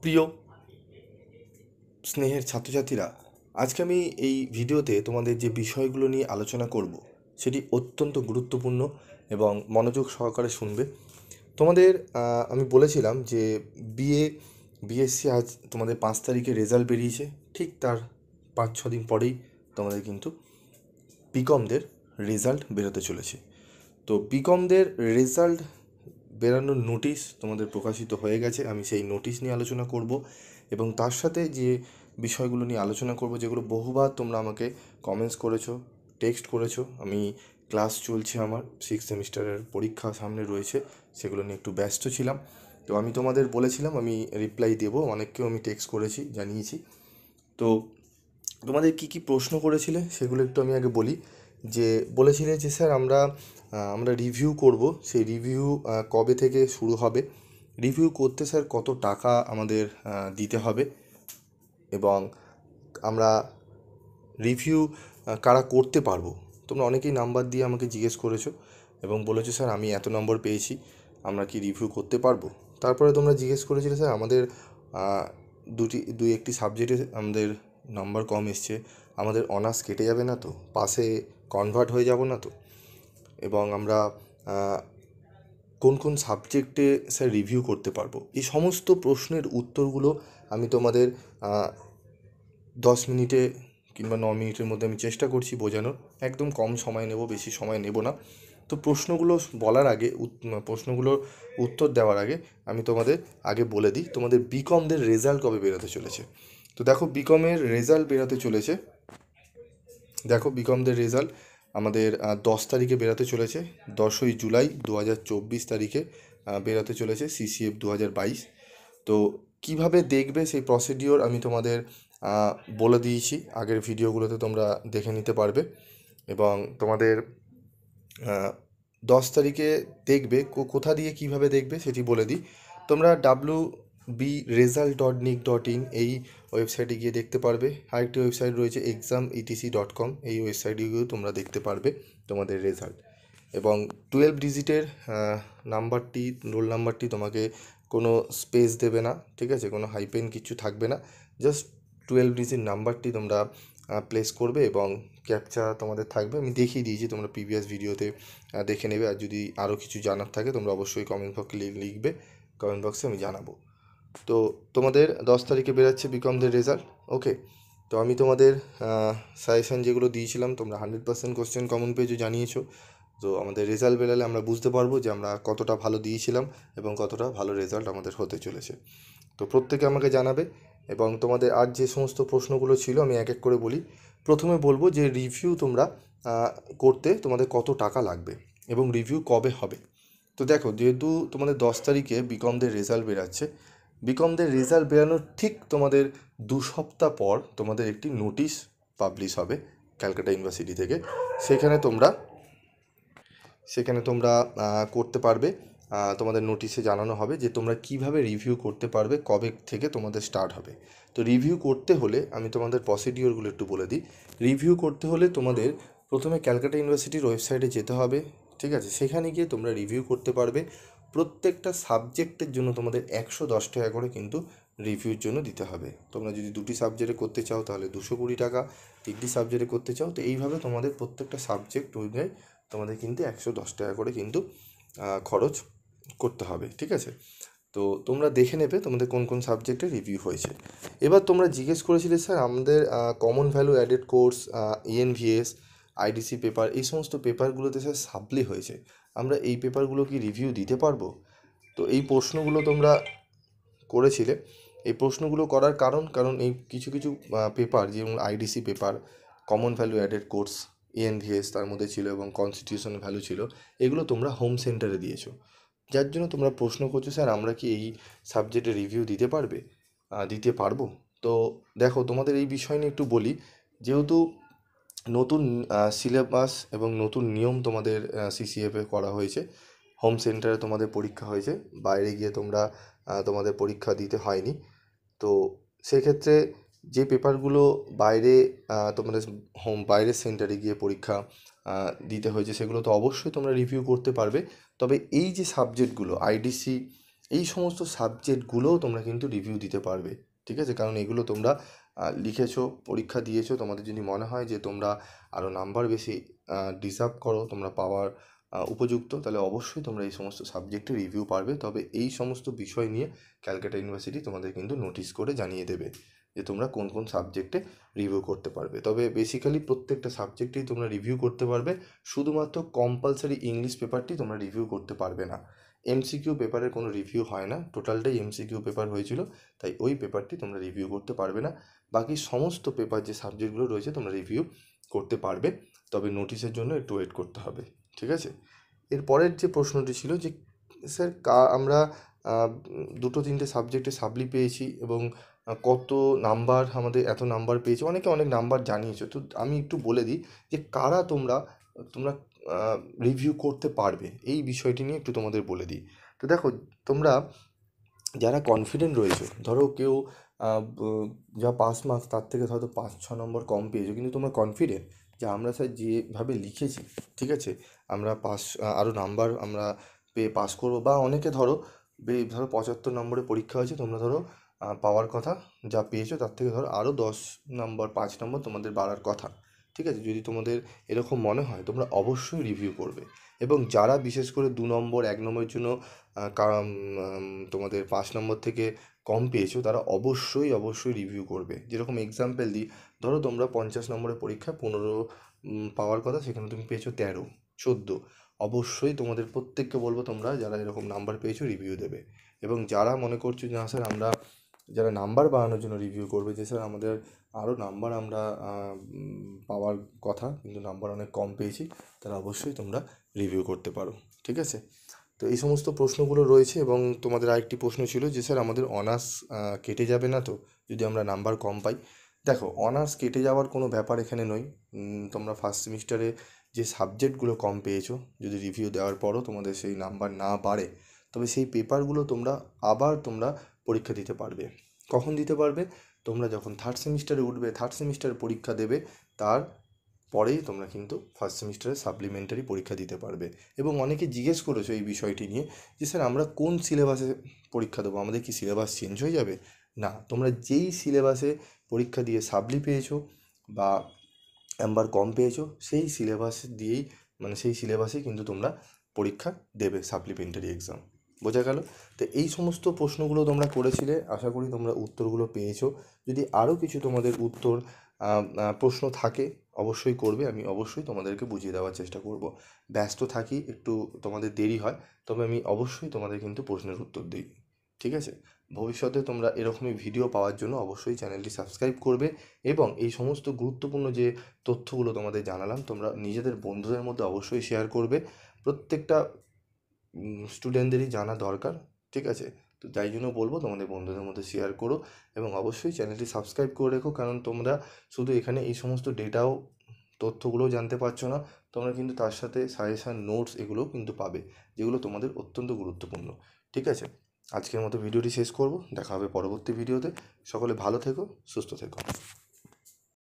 প্রিয় স্নেহের ছাত্রছাত্রীরা, আজকে আমি এই ভিডিওতে তোমাদের যে বিষয়গুলো নিয়ে আলোচনা করব সেটি অত্যন্ত গুরুত্বপূর্ণ এবং মনোযোগ সহকারে শুনবে। তোমাদের আমি বলেছিলাম যে বিএসসি আজ তোমাদের 5 তারিখে রেজাল্ট বেরিয়েছে। ঠিক তার 5-6 দিন পরেই তোমাদের কিন্তু বিকমদের রেজাল্ট বেরোতে চলেছে। তো বিকমদের রেজাল্ট বেরানোর নোটিশ তোমাদের প্রকাশিত হয়ে গেছে। আমি সেই নোটিশ নিয়ে আলোচনা করব এবং তার সাথে যে বিষয়গুলো নিয়ে আলোচনা করব, যেগুলো বহুবার তোমরা আমাকে কমেন্টস করেছো, টেক্সট করেছো। আমি ক্লাস চলছে, আমার 6 সেমিস্টারের পরীক্ষা সামনে রয়েছে, সেগুলো নিয়ে একটু ব্যস্ত ছিলাম। তো আমি তোমাদের বলেছিলাম আমি রিপ্লাই দেবো, অনেককেও আমি টেক্সট করেছি, জানিয়েছি। তো তোমাদের কি কি প্রশ্ন করেছিলে সেগুলো একটু আমি আগে বলি। যে বলেছিলে যে স্যার আমরা রিভিউ করব, সেই রিভিউ কবে থেকে শুরু হবে, রিভিউ করতে স্যার কত টাকা আমাদের দিতে হবে, এবং আমরা রিভিউ কারা করতে পারবো। তোমরা অনেকেই নাম্বার দিয়ে আমাকে জিজ্ঞেস করেছো এবং বলেছো স্যার আমি এত নম্বর পেয়েছি, আমরা কি রিভিউ করতে পারবো। তারপরে তোমরা জিজ্ঞেস করেছিলে স্যার আমাদের দুই একটি সাবজেক্টে আমাদের নাম্বার কম এসছে, আমাদের অনার্স কেটে যাবে না তো, পাসে কনভার্ট হয়ে যাব না তো, এবং আমরা কোন কোন সাবজেক্টে স্যার রিভিউ করতে পারবো। এই সমস্ত প্রশ্নের উত্তরগুলো আমি তোমাদের 10 মিনিটে কিংবা 9 মিনিটের মধ্যে আমি চেষ্টা করছি বোঝানোর। একদম কম সময় নেব, বেশি সময় নেব না। তো প্রশ্নগুলো বলার আগে, প্রশ্নগুলোর উত্তর দেওয়ার আগে আমি তোমাদের আগে বলে দিই তোমাদের বিকমদের রেজাল্ট কবে বেরোতে চলেছে। তো দেখো বিকমের রেজাল্ট বেরোতে চলেছে, দেখো বিকমদের রেজাল্ট আমাদের 10 তারিখে বেরোতে চলেছে। 10ই জুলাই 2024 তারিখে বেরোতে চলেছে সিসিএফ 2022। তো কিভাবে দেখবে সেই প্রসিডিওর আমি তোমাদের বলে দিয়েছি, আগের ভিডিওগুলোতে তোমরা দেখে নিতে পারবে। এবং তোমাদের 10 তারিখে দেখবে কোথা দিয়ে কিভাবে দেখবে সেটি বলে দিই। তোমরা wbresult.nic.in এই ওয়েবসাইটে গিয়ে দেখতে পারবে। আরেকটি ওয়েবসাইট রয়েছে exam.etc.com, এই ওয়েবসাইটে গিয়েও তোমরা দেখতে পারবে তোমাদের রেজাল্ট। এবং 12 ডিজিটের নাম্বারটি, রোল নাম্বারটি তোমাকে কোনো স্পেস দেবে না, ঠিক আছে, কোনো হাইপেন কিছু থাকবে না। জাস্ট 12 ডিজিট নাম্বারটি তোমরা প্লেস করবে এবং ক্যাপচা তোমাদের থাকবে। আমি দেখিয়ে দিয়েছি, তোমরা প্রিভিয়াস ভিডিওতে দেখে নেবে। আর যদি আরও কিছু জানার থাকে তোমরা অবশ্যই কমেন্ট বক্সে লিখবে, কমেন্ট বক্সে আমি জানাবো। তো তোমাদের 10 তারিখে বেরোচ্ছে বিকমদের রেজাল্ট। ওকে, তো আমি তোমাদের সাজেশান যেগুলো দিয়েছিলাম, তোমরা 100% কোশ্চেন কমন পেয়েছো, জানিয়েছো। তো আমাদের রেজাল্ট বেরোলে আমরা বুঝতে পারবো যে আমরা কতটা ভালো দিয়েছিলাম এবং কতটা ভালো রেজাল্ট আমাদের হতে চলেছে। তো প্রত্যেকে আমাকে জানাবে। এবং তোমাদের আর যে সমস্ত প্রশ্নগুলো ছিল আমি এক এক করে বলি। প্রথমে বলবো যে রিভিউ তোমরা করতে তোমাদের কত টাকা লাগবে এবং রিভিউ কবে হবে। তো দেখো, যেহেতু তোমাদের 10 তারিখে বিকমদের রেজাল্ট বেরাচ্ছে, বিকমদের রেজাল্ট বেরানোর ঠিক তোমাদের 2 সপ্তাহ পর তোমাদের একটি নোটিশ পাবলিশ হবে ক্যালকাটা ইউনিভার্সিটি থেকে। সেখানে তোমরা করতে পারবে। তোমাদের নোটিশে জানানো হবে যে তোমরা কিভাবে রিভিউ করতে পারবে, কবে থেকে তোমাদের স্টার্ট হবে। তো রিভিউ করতে হলে আমি তোমাদের প্রসিডিওরগুলো একটু বলে দিই। রিভিউ করতে হলে তোমাদের প্রথমে ক্যালকাটা ইউনিভার্সিটির ওয়েবসাইটে যেতে হবে, ঠিক আছে। সেখানে গিয়ে তোমরা রিভিউ করতে পারবে। প্রত্যেকটা সাবজেক্টের জন্য তোমাদের 110 টাকা করে কিন্তু রিভিউর জন্য দিতে হবে। তোমরা যদি 2টি সাবজেক্টে করতে চাও তাহলে 220 টাকা, 3টি সাবজেক্টে করতে চাও তো এইভাবে তোমাদের প্রত্যেকটা সাবজেক্ট অনুযায়ী তোমাদের কিন্তু 110 টাকা করে কিন্তু খরচ করতে হবে, ঠিক আছে। তো তোমরা দেখে নেবে তোমাদের কোন কোন সাবজেক্টে রিভিউ হয়েছে। এবার তোমরা জিজ্ঞেস করেছিলে স্যার আমাদের common value added course, ENVS, IDC paper, এই সমস্ত পেপারগুলোতে স্যার সাপ্লি হয়েছে, আমরা এই পেপারগুলো কি রিভিউ দিতে পারবো। তো এই প্রশ্নগুলো তোমরা করেছিলে। এই প্রশ্নগুলো করার কারণ এই কিছু কিছু পেপার, যেমন IDC paper, common value added course, ANVS তার মধ্যে ছিল এবং কনস্টিটিউশন ভ্যালু ছিল, এগুলো তোমরা হোম সেন্টারে দিয়েছো। যার জন্য তোমরা প্রশ্ন করছো স্যার আমরা কি এই সাবজেক্টে রিভিউ দিতে পারবো। তো দেখো, তোমাদের এই বিষয় নিয়ে একটু বলি। যেহেতু নতুন সিলেবাস এবং নতুন নিয়ম তোমাদের সিসিএফে করা হয়েছে, হোম সেন্টারে তোমাদের পরীক্ষা হয়েছে, বাইরে গিয়ে তোমরা তোমাদের পরীক্ষা দিতে হয়নি। তো সেক্ষেত্রে যে পেপারগুলো বাইরে তোমাদের বাইরের সেন্টারে গিয়ে পরীক্ষা দিতে হয়েছে, সেগুলো তো অবশ্যই তোমরা রিভিউ করতে পারবে। তবে এই যে সাবজেক্টগুলো আইডিসি, এই সমস্ত সাবজেক্টগুলোও তোমরা কিন্তু রিভিউ দিতে পারবে, ঠিক আছে? কারণ এগুলো তোমরা লিখেছো, পরীক্ষা দিয়েছো, তোমাদের যদি মনে হয় যে তোমরা আরও নাম্বার বেশি ডিজার্ভ করো, তোমরা পাওয়ার উপযুক্ত, তাহলে অবশ্যই তোমরা এই সমস্ত সাবজেক্টে রিভিউ পারবে। তবে এই সমস্ত বিষয় নিয়ে ক্যালকাটা ইউনিভার্সিটি তোমাদের কিন্তু নোটিশ করে জানিয়ে দেবে যে তোমরা কোন কোন সাবজেক্টে রিভিউ করতে পারবে। তবে বেসিক্যালি প্রত্যেকটা সাবজেক্টেই তোমরা রিভিউ করতে পারবে, শুধুমাত্র কম্পালসারি ইংলিশ পেপারটি তোমরা রিভিউ করতে পারবে না। এমসিকিউ পেপারের কোনো রিভিউ হয় না, টোটালটাই এমসিকিউ পেপার হয়েছিল, তাই ওই পেপারটি তোমরা রিভিউ করতে পারবে না। বাকি সমস্ত পেপার যে সাবজেক্টগুলো রয়েছে তোমরা রিভিউ করতে পারবে, তবে নোটিশের জন্য একটু ওয়েট করতে হবে, ঠিক আছে? এরপরের যে প্রশ্নটি ছিল যে স্যার আমরা দুটো তিনটে সাবজেক্টে সাপ্লি পেয়েছি এবং কত নাম্বার, আমাদের এত নাম্বার পেয়েছি, অনেকে অনেক নাম্বার জানিয়েছো। তো আমি একটু বলে দিই যে কারা তোমরা তোমরা রিভিউ করতে পারবে, এই বিষয়টি নিয়ে একটু তোমাদের বলে দিই। তো দেখো, তোমরা যারা কনফিডেন্ট রয়েছে, ধরো কেউ যা পাস মার্কস তার থেকে হয়তো 5-6 নম্বর কম পেয়েছো, কিন্তু তোমরা কনফিডেন্ট যে আমরা স্যার যেভাবে লিখেছি, ঠিক আছে, আমরা পাস, আরও নাম্বার আমরা পেয়ে পাস করবো। বা অনেকে ধরো 75 নম্বরে পরীক্ষা হয়েছে, তোমরা ধরো পাওয়ার কথা যা পেয়েছো তার থেকে ধরো আরও 10 নম্বর 5 নম্বর তোমাদের বাড়ার কথা, ঠিক আছে? যদি তোমাদের এরকম মনে হয় তোমরা অবশ্যই রিভিউ করবে। এবং যারা বিশেষ করে 2 নম্বর 1 নম্বরের জন্য তোমাদের 5 নম্বর থেকে কম পেয়েছো, তারা অবশ্যই অবশ্যই রিভিউ করবে। যেরকম এক্সাম্পল দিই, ধরো তোমরা 50 নম্বরের পরীক্ষা 15 পাওয়ার কথা, সেখানে তুমি পেয়েছো 13, 14, অবশ্যই তোমাদের প্রত্যেককে বলবো তোমরা যারা এরকম নাম্বার পেয়েছো রিভিউ দেবে। এবং যারা মনে করছো যে না স্যার আমরা, যারা নাম্বার বাড়ানোর জন্য রিভিউ করবে যে স্যার আমাদের আরও নাম্বার আমরা পাওয়ার কথা কিন্তু নাম্বার অনেক কম পেয়েছি, তারা অবশ্যই তোমরা রিভিউ করতে পারো, ঠিক আছে? তো এই সমস্ত প্রশ্নগুলো রয়েছে। এবং তোমাদের আরেকটি প্রশ্ন ছিল যে স্যার আমাদের অনার্স কেটে যাবে না তো যদি আমরা নাম্বার কম পাই? দেখো, অনার্স কেটে যাওয়ার কোনো ব্যাপার এখানে নয়। তোমরা ফার্স্ট সেমিস্টারে যে সাবজেক্টগুলো কম পেয়েছো, যদি রিভিউ দেওয়ার পরও তোমাদের সেই নাম্বার না বাড়ে, তবে সেই পেপারগুলো আবার তোমরা পরীক্ষা দিতে পারবে। কখন দিতে পারবে? তোমরা যখন থার্ড সেমিস্টারে উঠবে, থার্ড সেমিস্টারে পরীক্ষা দেবে, তার পরেই তোমরা কিন্তু ফার্স্ট সেমিস্টারে সাপ্লিমেন্টারি পরীক্ষা দিতে পারবে। এবং অনেকে জিজ্ঞেস করেছো এই বিষয়টি নিয়ে যে স্যার আমরা কোন সিলেবাসে পরীক্ষা দেবো, আমাদের কি সিলেবাস চেঞ্জ হয়ে যাবে? না, তোমরা যেই সিলেবাসে পরীক্ষা দিয়ে সাপ্লি পেয়েছো বা নাম্বার কম পেয়েছো, সেই সিলেবাস দিয়েই, মানে সেই সিলেবাসেই কিন্তু তোমরা পরীক্ষা দেবে সাপ্লিমেন্টারি এক্সাম। বোঝা গেল? তো এই সমস্ত প্রশ্নগুলো তোমরা করেছিলে, আশা করি তোমরা উত্তরগুলো পেয়েছো। যদি আরও কিছু তোমাদের প্রশ্ন থাকে অবশ্যই করবে, আমি অবশ্যই তোমাদেরকে বুঝিয়ে দেওয়ার চেষ্টা করব। ব্যস্ত থাকি, একটু তোমাদের দেরি হয়, তবে আমি অবশ্যই তোমাদের কিন্তু প্রশ্নের উত্তর দিই, ঠিক আছে? ভবিষ্যতে তোমরা এরকমই ভিডিও পাওয়ার জন্য অবশ্যই চ্যানেলটি সাবস্ক্রাইব করবে। এবং এই সমস্ত গুরুত্বপূর্ণ যে তথ্যগুলো তোমাদের জানালাম, তোমরা নিজেদের বন্ধুদের মধ্যে অবশ্যই শেয়ার করবে। প্রত্যেকটা স্টুডেন্টদেরই জানা দরকার, ঠিক আছে? তো তাই জন্য বলবো তোমাদের বন্ধুদের মধ্যে শেয়ার করো এবং অবশ্যই চ্যানেলটি সাবস্ক্রাইব করে রেখো। কারণ তোমরা শুধু এখানে এই সমস্ত ডেটাও, তথ্যগুলোও জানতে পারছো না, তোমরা কিন্তু তার সাথে সাজেশান, নোটস এগুলোও কিন্তু পাবে, যেগুলো তোমাদের অত্যন্ত গুরুত্বপূর্ণ, ঠিক আছে? আজকের মতো ভিডিওটি শেষ করব, দেখা হবে পরবর্তী ভিডিওতে। সকলে ভালো থেকো, সুস্থ থেকো।